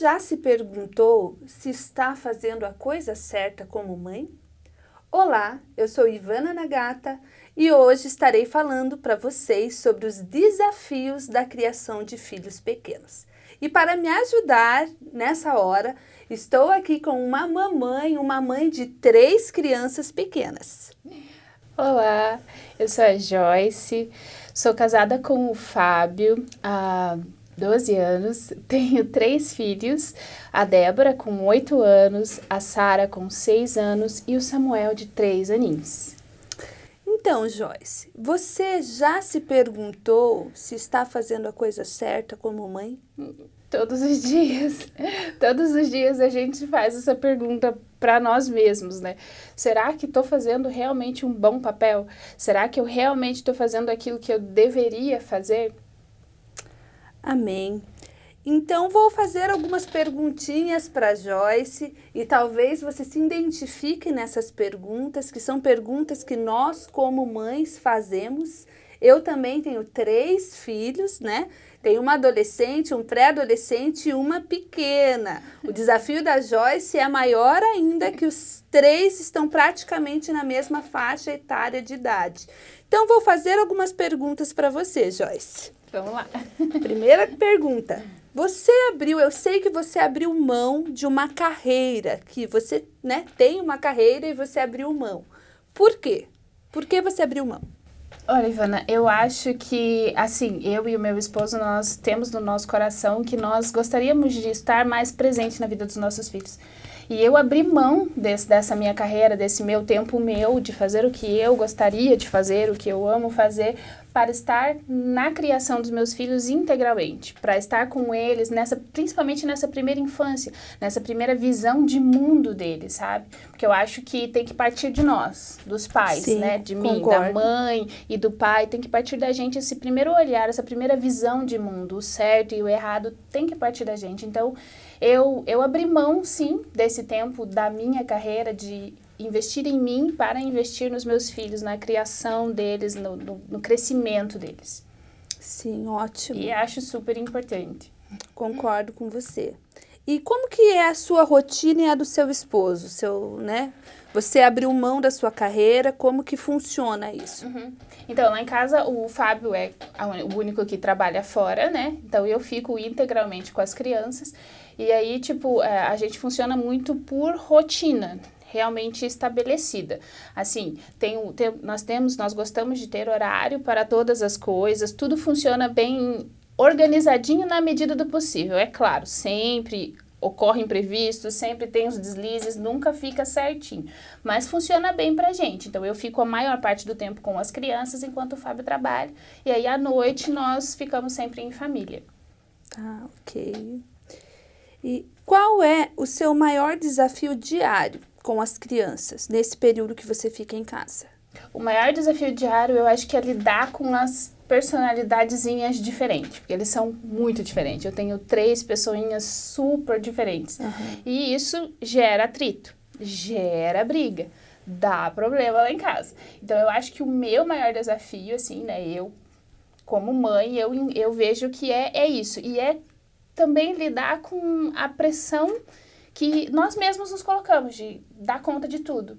já se perguntou se está fazendo a coisa certa como mãe? Olá, eu sou Ivana Nagata e hoje estarei falando para vocês sobre os desafios da criação de filhos pequenos. E para me ajudar nessa hora, estou aqui com uma mãe de 3 crianças pequenas. Olá, eu sou a Joyce, sou casada com o Fábio há 12 anos, tenho 3 filhos, a Débora com 8 anos, a Sara com 6 anos e o Samuel de 3 aninhos. Então, Joyce, você já se perguntou se está fazendo a coisa certa como mãe? Todos os dias a gente faz essa pergunta para nós mesmos, né? Será que estou fazendo realmente um bom papel? Será que eu realmente estou fazendo aquilo que eu deveria fazer? Amém. Então, vou fazer algumas perguntinhas para Joyce e talvez você se identifique nessas perguntas, que são perguntas que nós, como mães, fazemos. Eu também tenho 3 filhos, né? Tenho uma adolescente, um pré-adolescente e uma pequena. O desafio da Joyce é maior ainda, que os 3 estão praticamente na mesma faixa etária de idade. Então, vou fazer algumas perguntas para você, Joyce. Vamos lá. Primeira pergunta. Eu sei que você abriu mão de uma carreira, que você, né, tem uma carreira e você abriu mão. Por quê? Por que você abriu mão? Olha, Ivana, eu acho que, assim, eu e o meu esposo, nós temos no nosso coração que nós gostaríamos de estar mais presente na vida dos nossos filhos. E eu abri mão dessa minha carreira, desse meu tempo de fazer o que eu gostaria de fazer, o que eu amo fazer, para estar na criação dos meus filhos integralmente, para estar com eles, principalmente nessa primeira infância, nessa primeira visão de mundo deles, sabe? Porque eu acho que tem que partir de nós, dos pais, Sim, né? De mim, concordo. da mãe e do pai, tem que partir da gente esse primeiro olhar, essa primeira visão de mundo, o certo e o errado tem que partir da gente. Então, eu abri mão, sim, desse tempo da minha carreira de investir em mim para investir nos meus filhos, na criação deles, no crescimento deles. Sim, ótimo. E acho super importante. Concordo com você. E como que é a sua rotina e a do seu esposo? Né? Você abriu mão da sua carreira, como que funciona isso? Então, lá em casa, o Fábio é o único que trabalha fora, né? Então, eu fico integralmente com as crianças. E aí, a gente funciona muito por rotina, realmente estabelecida. Assim, nós gostamos de ter horário para todas as coisas, tudo funciona bem organizadinho na medida do possível. É claro, sempre ocorrem imprevistos, sempre tem os deslizes, nunca fica certinho, mas funciona bem pra gente. Então, eu fico a maior parte do tempo com as crianças, enquanto o Fábio trabalha, e aí à noite nós ficamos sempre em família. Ah, ok. E qual é o seu maior desafio diário com as crianças, nesse período que você fica em casa? O maior desafio diário, eu acho que é lidar com as personalidadezinhas diferentes, porque eles são muito diferentes. Eu tenho 3 pessoinhas super diferentes. E isso gera atrito, gera briga, dá problema lá em casa. Então, eu acho que o meu maior desafio, assim, né, eu, como mãe, eu vejo que é isso. E é também lidar com a pressão que nós mesmos nos colocamos de dar conta de tudo,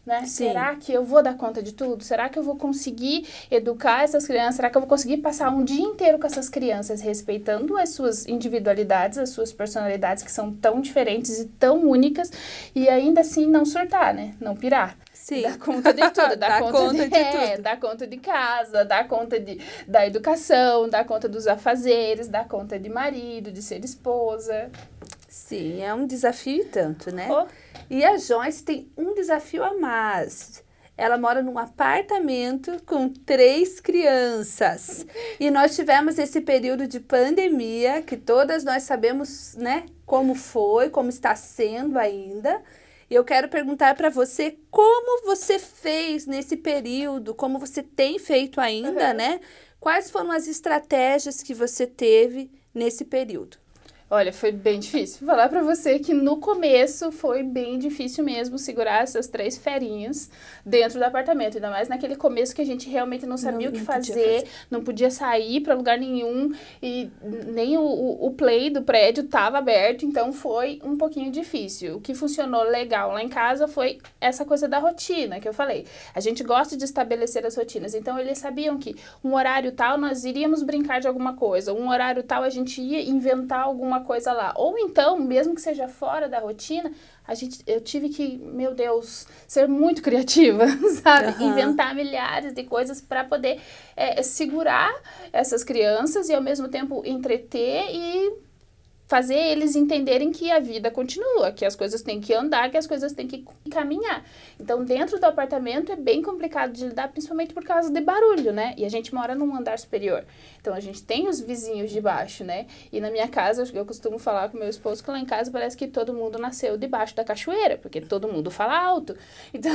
né? Será que eu vou dar conta de tudo? Será que eu vou conseguir educar essas crianças? Será que eu vou conseguir passar um dia inteiro com essas crianças, respeitando as suas individualidades, as suas personalidades, que são tão diferentes e tão únicas, e ainda assim não surtar, né? Não pirar. Sim. Dar conta de tudo, Dar conta de tudo. Dar conta de casa, dar conta da educação, dar conta dos afazeres, dar conta de marido, de ser esposa. Sim, é um desafio e tanto, né? Oh. E a Joyce tem um desafio a mais. Ela mora num apartamento com 3 crianças. E nós tivemos esse período de pandemia, que todas nós sabemos, né, como foi, como está sendo ainda. E eu quero perguntar para você como você fez nesse período, como você tem feito ainda, né? Quais foram as estratégias que você teve nesse período? Olha, foi bem difícil. Vou falar pra você que no começo foi bem difícil mesmo segurar essas 3 ferinhas dentro do apartamento. Ainda mais naquele começo que a gente realmente não sabia o que fazer, não podia sair pra lugar nenhum e nem o play do prédio tava aberto, então foi um pouquinho difícil. O que funcionou legal lá em casa foi essa coisa da rotina que eu falei. A gente gosta de estabelecer as rotinas, então eles sabiam que um horário tal nós iríamos brincar de alguma coisa, um horário tal a gente ia inventar alguma coisa lá. Ou então, mesmo que seja fora da rotina, eu tive que, meu Deus, ser muito criativa, sabe? Inventar milhares de coisas para poder segurar essas crianças e ao mesmo tempo entreter e fazer eles entenderem que a vida continua, que as coisas têm que andar, que as coisas têm que caminhar. Então, dentro do apartamento é bem complicado de lidar, principalmente por causa de barulho, né? E a gente mora num andar superior. Então, a gente tem os vizinhos de baixo, né? E na minha casa, eu costumo falar com meu esposo que lá em casa parece que todo mundo nasceu debaixo da cachoeira, porque todo mundo fala alto. Então,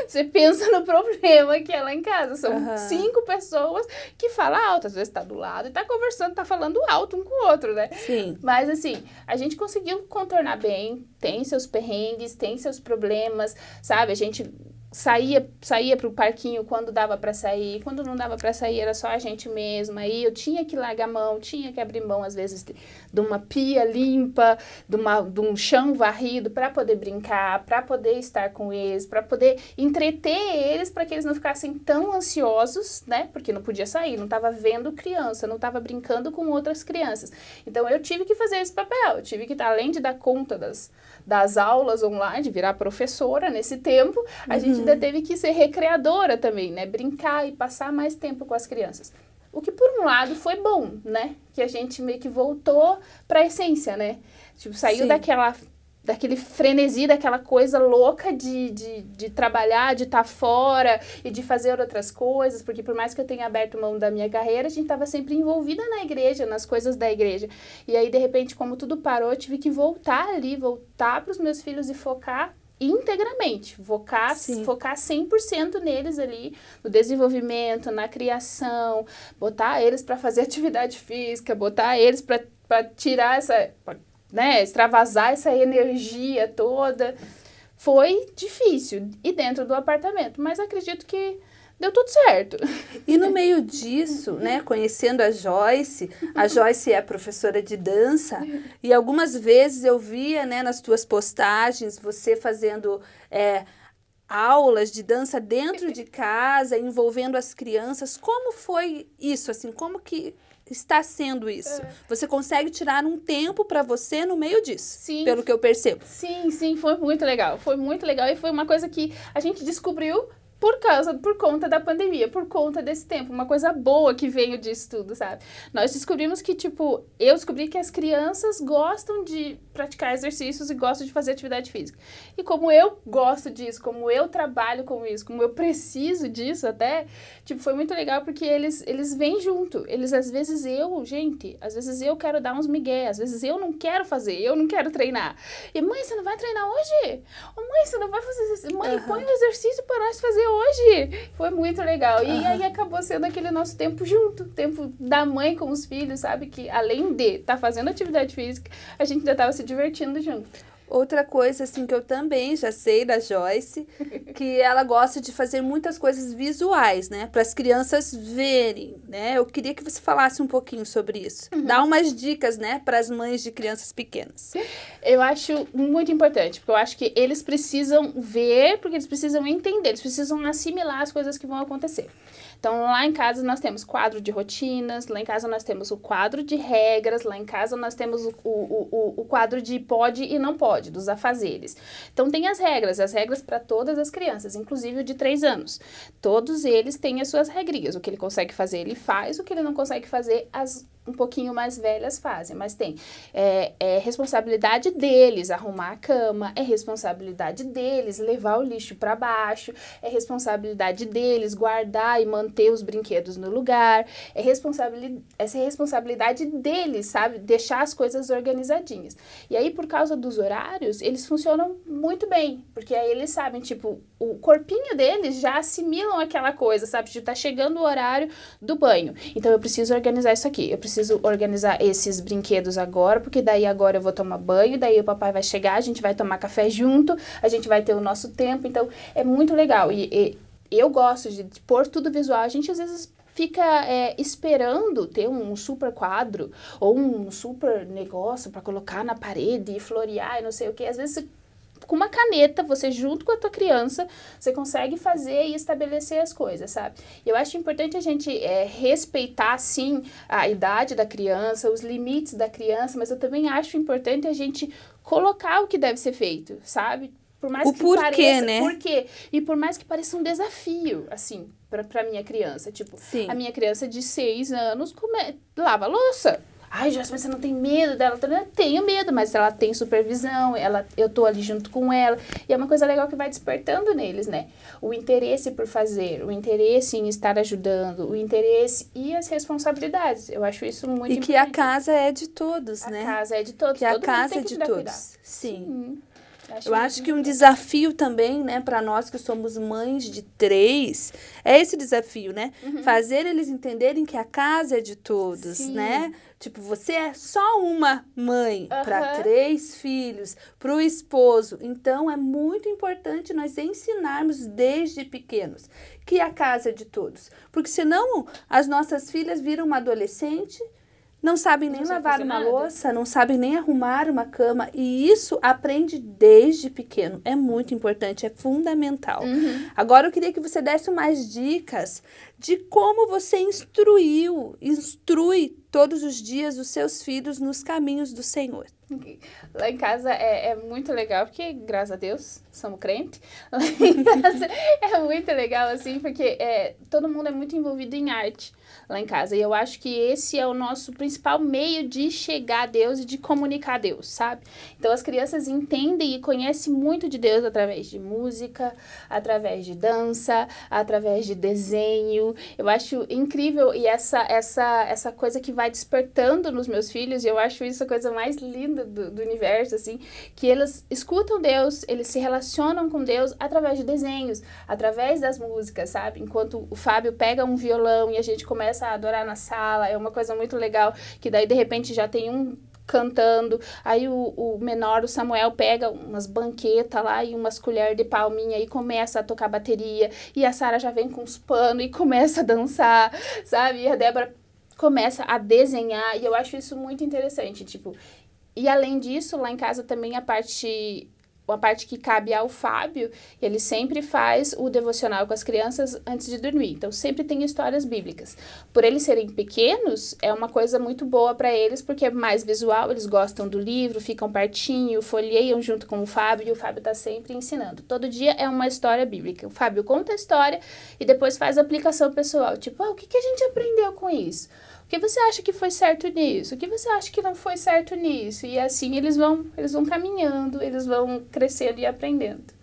você pensa no problema que é lá em casa. São 5 pessoas que falam alto. Às vezes tá do lado e tá conversando, tá falando alto um com o outro, né? Sim. Mas, assim, a gente conseguiu contornar bem, tem seus perrengues, tem seus problemas, sabe? A gente saía pro parquinho quando dava para sair, quando não dava para sair era só a gente mesma, aí eu tinha que largar a mão, tinha que abrir mão, às vezes, de uma pia limpa, de um chão varrido para poder brincar, para poder estar com eles, para poder entreter eles, para que eles não ficassem tão ansiosos, né? Porque não podia sair, não estava vendo criança, não estava brincando com outras crianças. Então, eu tive que fazer esse papel, eu tive que, além de dar conta das aulas online, virar professora nesse tempo, a gente ainda teve que ser recreadora também, né? Brincar e passar mais tempo com as crianças. O que, por um lado, foi bom, né? Que a gente meio que voltou para a essência, né? Tipo, saiu daquele frenesi, daquela coisa louca de trabalhar, de estar fora e de fazer outras coisas, porque por mais que eu tenha aberto mão da minha carreira, a gente estava sempre envolvida na igreja, nas coisas da igreja. E aí, de repente, como tudo parou, eu tive que voltar para os meus filhos e focar integralmente, focar 100% neles ali, no desenvolvimento, na criação, botar eles para fazer atividade física, botar eles para tirar né, extravasar essa energia toda. Foi difícil, e dentro do apartamento, mas acredito que deu tudo certo. E no meio disso, né, conhecendo a Joyce é professora de dança, e algumas vezes eu via, né, nas tuas postagens, você fazendo aulas de dança dentro de casa, envolvendo as crianças. Como foi isso, assim, como que está sendo isso? Você consegue tirar um tempo para você no meio disso, sim, pelo que eu percebo. Sim, foi muito legal e foi uma coisa que a gente descobriu por conta da pandemia, por conta desse tempo, uma coisa boa que veio disso tudo, sabe? Nós descobrimos que, eu descobri que as crianças gostam de praticar exercícios e gostam de fazer atividade física. E como eu gosto disso, como eu trabalho com isso, como eu preciso disso até, foi muito legal porque eles vêm junto. Às vezes eu quero dar uns migué, às vezes eu não quero fazer, eu não quero treinar. E, mãe, você não vai treinar hoje? Mãe, você não vai fazer exercício? Mãe, põe um exercício para nós fazer hoje. Foi muito legal. E aí acabou sendo aquele nosso tempo junto, tempo da mãe com os filhos, sabe? Que além de estar fazendo atividade física, a gente ainda estava se divertindo junto. Outra coisa, assim, que eu também já sei da Joyce, que ela gosta de fazer muitas coisas visuais, né? Para as crianças verem, né? Eu queria que você falasse um pouquinho sobre isso. Dá umas dicas, né? Para as mães de crianças pequenas. Eu acho muito importante, porque eu acho que eles precisam ver, porque eles precisam entender, eles precisam assimilar as coisas que vão acontecer. Então, lá em casa nós temos quadro de rotinas, lá em casa nós temos o quadro de regras, lá em casa nós temos o quadro de pode e não pode, dos afazeres. Então, tem as regras para todas as crianças, inclusive o de 3 anos. Todos eles têm as suas regrinhas. O que ele consegue fazer, ele faz. O que ele não consegue fazer, as um pouquinho mais velhas fazem, mas tem responsabilidade deles arrumar a cama, é responsabilidade deles levar o lixo para baixo, é responsabilidade deles guardar e manter os brinquedos no lugar, essa é responsabilidade deles, sabe, deixar as coisas organizadinhas. E aí, por causa dos horários, eles funcionam muito bem, porque aí eles sabem, o corpinho deles já assimilam aquela coisa, sabe, tá chegando o horário do banho, então eu preciso organizar isso aqui, eu preciso preciso organizar esses brinquedos agora, porque daí agora eu vou tomar banho, daí o papai vai chegar, a gente vai tomar café junto, a gente vai ter o nosso tempo, então é muito legal. E eu gosto de pôr tudo visual, a gente às vezes fica esperando ter um super quadro ou um super negócio para colocar na parede e florear e não sei o que. Às vezes, com uma caneta, você junto com a tua criança, você consegue fazer e estabelecer as coisas, sabe? Eu acho importante a gente respeitar, sim, a idade da criança, os limites da criança, mas eu também acho importante a gente colocar o que deve ser feito, sabe? Por mais que porquê, pareça, né? Por quê? E por mais que pareça um desafio, assim, pra minha criança. Tipo, Sim. a minha criança de 6 anos lava a louça. Ai, Joyce, mas você não tem medo dela? Eu tenho medo, mas ela tem supervisão, eu tô ali junto com ela. E é uma coisa legal que vai despertando neles, né? O interesse por fazer, o interesse em estar ajudando, o interesse e as responsabilidades. Eu acho isso muito importante. E que a casa é de todos, né? A casa é de todos. Que a casa é de todos. Sim. Eu acho que um desafio também, né, para nós que somos mães de 3, é esse desafio, né? Fazer eles entenderem que a casa é de todos, né? Tipo, você é só uma mãe para 3 filhos, para o esposo. Então, é muito importante nós ensinarmos desde pequenos que a casa é de todos. Porque senão as nossas filhas viram uma adolescente, não sabem nem lavar uma louça, não sabem nem arrumar uma cama. E isso aprende desde pequeno. É muito importante, é fundamental. Agora eu queria que você desse mais dicas de como você instrui todos os dias os seus filhos nos caminhos do Senhor. Lá em casa é muito legal, porque, graças a Deus, somos crentes. Lá em casa é muito legal, assim, porque todo mundo é muito envolvido em arte lá em casa. E eu acho que esse é o nosso principal meio de chegar a Deus e de comunicar a Deus, sabe? Então, as crianças entendem e conhecem muito de Deus através de música, através de dança, através de desenho. Eu acho incrível e essa coisa que vai despertando nos meus filhos, e eu acho isso a coisa mais linda do universo, assim, que eles escutam Deus, eles se relacionam com Deus através de desenhos, através das músicas, sabe? Enquanto o Fábio pega um violão e a gente começa a adorar na sala, é uma coisa muito legal, que daí de repente já tem um cantando, aí o menor, o Samuel, pega umas banquetas lá e umas colheres de palminha e começa a tocar bateria, e a Sara já vem com os panos e começa a dançar, sabe? E a Débora começa a desenhar, e eu acho isso muito interessante, tipo, e além disso, lá em casa também a parte que cabe ao Fábio, ele sempre faz o devocional com as crianças antes de dormir. Então, sempre tem histórias bíblicas. Por eles serem pequenos, é uma coisa muito boa para eles, porque é mais visual, eles gostam do livro, ficam pertinho, folheiam junto com o Fábio, e o Fábio está sempre ensinando. Todo dia é uma história bíblica. O Fábio conta a história e depois faz a aplicação pessoal. Tipo, o que a gente aprendeu com isso? O que você acha que foi certo nisso? O que você acha que não foi certo nisso? E assim eles vão caminhando, eles vão crescendo e aprendendo.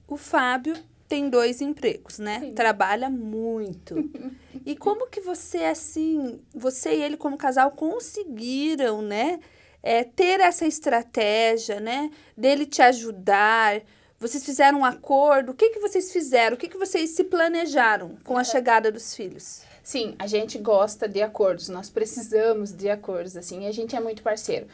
O Fábio tem 2 empregos, né? Sim. Trabalha muito. E como que você, assim, você e ele como casal conseguiram, né? Ter essa estratégia, né? Dele te ajudar. Vocês fizeram um acordo? O que vocês fizeram? O que vocês se planejaram com a chegada dos filhos? Sim, a gente gosta de acordos, nós precisamos de acordos, assim, e a gente é muito parceiro.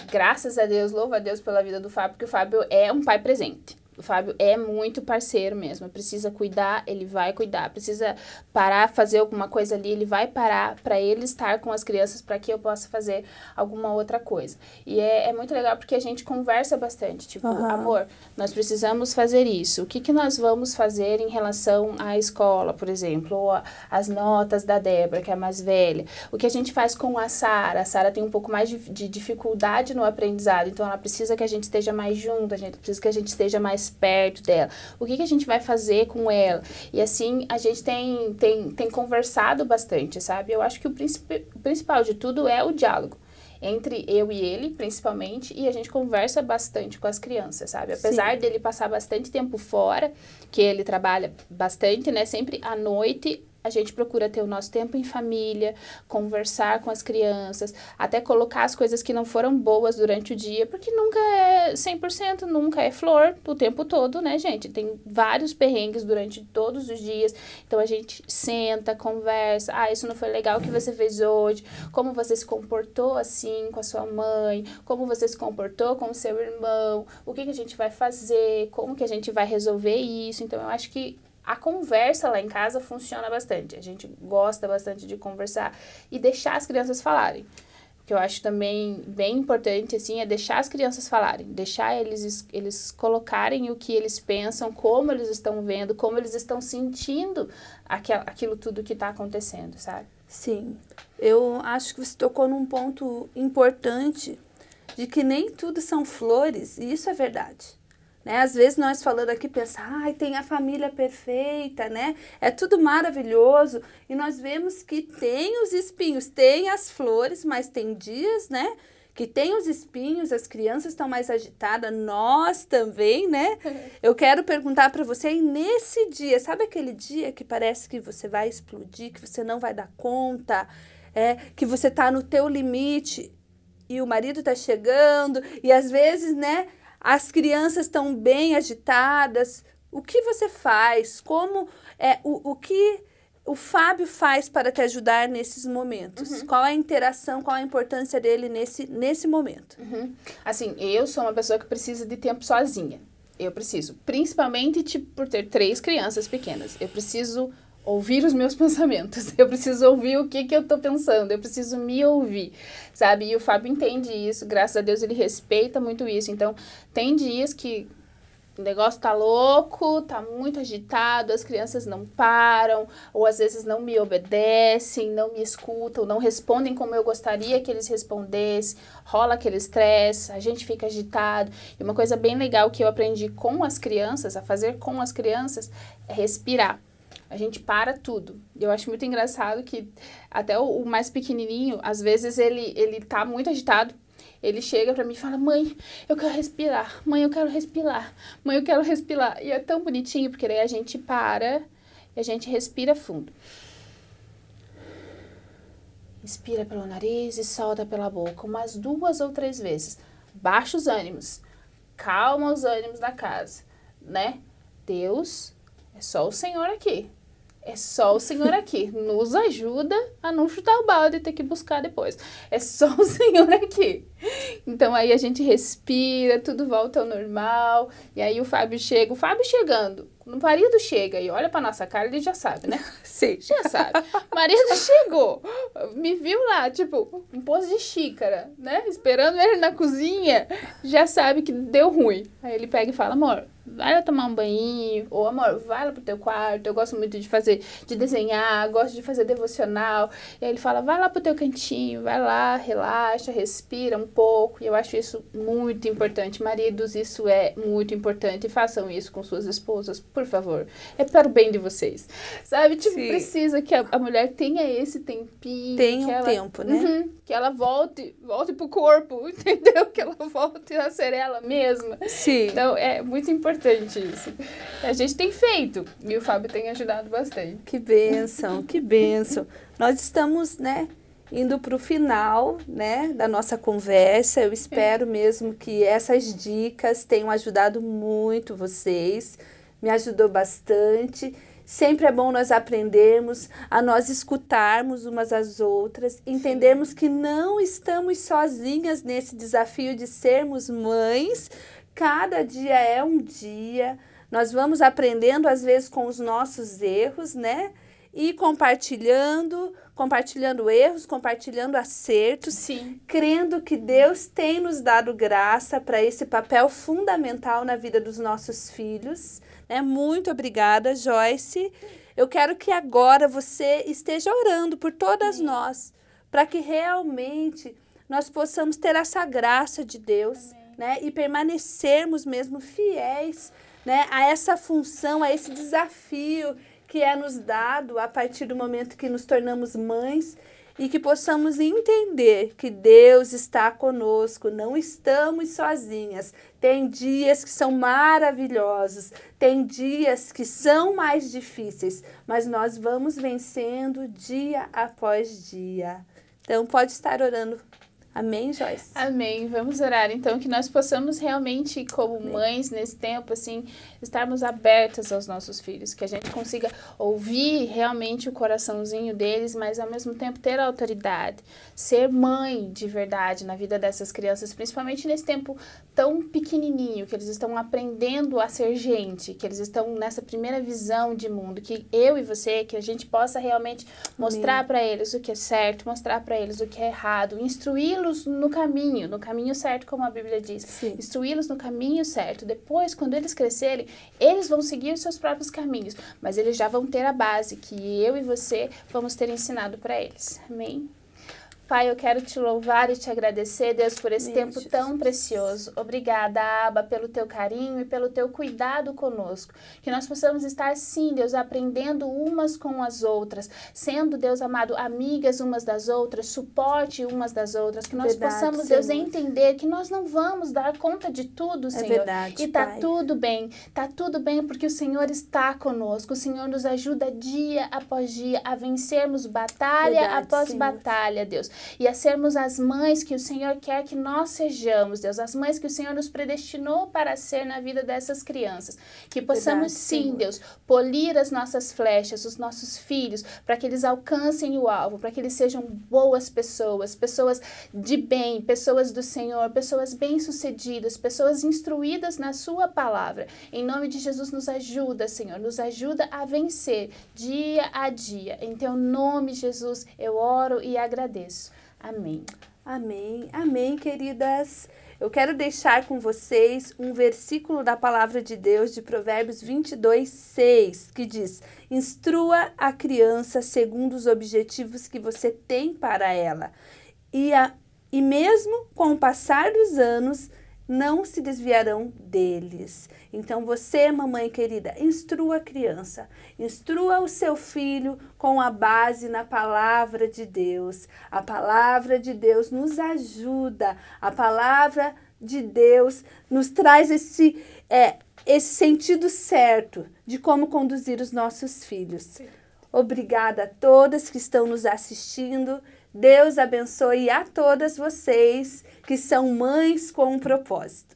Graças a Deus, louvo a Deus pela vida do Fábio, porque o Fábio é um pai presente. O Fábio é muito parceiro mesmo, precisa cuidar, ele vai cuidar, precisa parar, fazer alguma coisa ali, ele vai parar para ele estar com as crianças, para que eu possa fazer alguma outra coisa. E é muito legal porque a gente conversa bastante, tipo, amor, nós precisamos fazer isso, o que nós vamos fazer em relação à escola, por exemplo, ou as notas da Débora, que é a mais velha, o que a gente faz com a Sara tem um pouco mais de dificuldade no aprendizado, então ela precisa que a gente esteja mais junto, a gente precisa que a gente esteja mais perto dela, o que a gente vai fazer com ela, e assim a gente tem conversado bastante, sabe? Eu acho que o principal de tudo é o diálogo entre eu e ele, principalmente, e a gente conversa bastante com as crianças, sabe? Apesar dele passar bastante tempo fora, que ele trabalha bastante, né? Sempre à noite a gente procura ter o nosso tempo em família, conversar com as crianças, até colocar as coisas que não foram boas durante o dia, porque nunca é 100%, nunca é flor o tempo todo, né, gente? Tem vários perrengues durante todos os dias, então a gente senta, conversa, isso não foi legal o que você fez hoje, como você se comportou assim com a sua mãe, como você se comportou com o seu irmão, o que a gente vai fazer, como que a gente vai resolver isso. Então eu acho que a conversa lá em casa funciona bastante. A gente gosta bastante de conversar e deixar as crianças falarem. O que eu acho também bem importante, assim, é deixar as crianças falarem. Deixar eles colocarem o que eles pensam, como eles estão vendo, como eles estão sentindo aquilo tudo que está acontecendo, sabe? Sim. Eu acho que você tocou num ponto importante de que nem tudo são flores, e isso é verdade. Né? Às vezes nós falando aqui pensamos, tem a família perfeita, né? É tudo maravilhoso. E nós vemos que tem os espinhos, tem as flores, mas tem dias, né? Que tem os espinhos, as crianças estão mais agitadas, nós também, né? Eu quero perguntar para você, aí nesse dia, sabe aquele dia que parece que você vai explodir, que você não vai dar conta, que você está no teu limite e o marido está chegando e às vezes, né? As crianças estão bem agitadas. O que você faz? Como o que o Fábio faz para te ajudar nesses momentos? Qual a interação, qual a importância dele nesse momento? Assim, eu sou uma pessoa que precisa de tempo sozinha. Eu preciso, principalmente por ter 3 crianças pequenas. Eu preciso ouvir os meus pensamentos, eu preciso ouvir o que eu tô pensando, eu preciso me ouvir, sabe? E o Fábio entende isso, graças a Deus ele respeita muito isso. Então, tem dias que o negócio tá louco, tá muito agitado, as crianças não param, ou às vezes não me obedecem, não me escutam, não respondem como eu gostaria que eles respondessem, rola aquele estresse, a gente fica agitado. E uma coisa bem legal que eu aprendi com as crianças, a fazer com as crianças, é respirar. A gente para tudo. Eu acho muito engraçado que até o mais pequenininho, às vezes ele tá muito agitado. Ele chega pra mim e fala, mãe, eu quero respirar. Mãe, eu quero respirar. Mãe, eu quero respirar. E é tão bonitinho, porque daí a gente para e a gente respira fundo. Inspira pelo nariz e solta pela boca umas 2 ou 3 vezes. Baixa os ânimos. Calma os ânimos da casa, né? Deus, é só o Senhor aqui. É só o Senhor aqui. Nos ajuda a não chutar o balde e ter que buscar depois. É só o Senhor aqui. Então, aí a gente respira, tudo volta ao normal. E aí o Fábio chega. O Fábio chegando. Quando o marido chega e olha pra nossa cara, ele já sabe, né? Sim. Já sabe. O marido chegou. Me viu lá, tipo, um poço de xícara, né? Esperando ele na cozinha. Já sabe que deu ruim. Aí ele pega e fala, amor, vai lá tomar um banho, ou amor, vai lá pro teu quarto, eu gosto muito de desenhar, gosto de fazer devocional. E aí ele fala, vai lá pro teu cantinho, vai lá, relaxa, respira um pouco. E eu acho isso muito importante. Maridos, isso é muito importante. Façam isso com suas esposas, por favor. É para o bem de vocês. Sabe? Tipo, Sim. Precisa que a mulher tenha esse tempinho. Tem um tempo, né? Que ela volte pro corpo, entendeu? Que ela volte a ser ela mesma. Sim. Então, é muito importante isso. A gente tem feito e o Fábio tem ajudado bastante. Que bênção, que bênção. Nós estamos, né, indo para o final, né, da nossa conversa. Eu espero mesmo que essas dicas tenham ajudado muito vocês. Me ajudou bastante. Sempre é bom nós aprendermos a nós escutarmos umas às outras, entendermos que não estamos sozinhas nesse desafio de sermos mães. Cada dia é um dia, nós vamos aprendendo às vezes com os nossos erros, né? E compartilhando erros, compartilhando acertos, Sim. Crendo que Deus tem nos dado graça para esse papel fundamental na vida dos nossos filhos. Né? Muito obrigada, Joyce. Eu quero que agora você esteja orando por todas nós, para que realmente nós possamos ter essa graça de Deus. Né, e permanecermos mesmo fiéis, né, a essa função, a esse desafio que é nos dado a partir do momento que nos tornamos mães e que possamos entender que Deus está conosco, não estamos sozinhas. Tem dias que são maravilhosos, tem dias que são mais difíceis, mas nós vamos vencendo dia após dia. Então, pode estar orando. Amém, Joyce? Amém. Vamos orar, então, que nós possamos realmente, como mães, nesse tempo, assim, estarmos abertas aos nossos filhos, que a gente consiga ouvir realmente o coraçãozinho deles, mas, ao mesmo tempo, ter autoridade, ser mãe de verdade na vida dessas crianças, principalmente nesse tempo tão pequenininho, que eles estão aprendendo a ser gente, que eles estão nessa primeira visão de mundo, que eu e você, que a gente possa realmente mostrar para eles o que é certo, mostrar para eles o que é errado, instruí-los no caminho certo, como a Bíblia diz. Sim. Instruí-los no caminho certo. Depois, quando eles crescerem, eles vão seguir os seus próprios caminhos, mas eles já vão ter a base que eu e você vamos ter ensinado para eles. Amém? Pai, eu quero te louvar e te agradecer, Deus, por esse tempo tão precioso. Obrigada, Abba, pelo teu carinho e pelo teu cuidado conosco. Que nós possamos estar, sim, Deus, aprendendo umas com as outras, sendo, Deus amado, amigas umas das outras, suporte umas das outras. Que nós possamos, Deus, entender que nós não vamos dar conta de tudo, Senhor. Verdade, e tá Pai. tudo bem, porque o Senhor está conosco. O Senhor nos ajuda dia após dia a vencermos batalha após batalha, Deus. E a sermos as mães que o Senhor quer que nós sejamos, Deus. As mães que o Senhor nos predestinou para ser na vida dessas crianças. Que possamos, sim, Senhor, Deus, polir as nossas flechas, os nossos filhos, para que eles alcancem o alvo, para que eles sejam boas pessoas, pessoas de bem, pessoas do Senhor, pessoas bem-sucedidas, pessoas instruídas na sua palavra. Em nome de Jesus, nos ajuda, Senhor, nos ajuda a vencer dia a dia. Em teu nome, Jesus, eu oro e agradeço. Amém. Amém. Amém, queridas. Eu quero deixar com vocês um versículo da Palavra de Deus de Provérbios 22:6, que diz: instrua a criança segundo os objetivos que você tem para ela. E mesmo com o passar dos anos, não se desviarão deles. Então você, mamãe querida, instrua a criança, instrua o seu filho com a base na palavra de Deus. A palavra de Deus nos ajuda, a palavra de Deus nos traz esse sentido certo de como conduzir os nossos filhos. Sim. Obrigada a todas que estão nos assistindo. Deus abençoe a todas vocês que são mães com um propósito.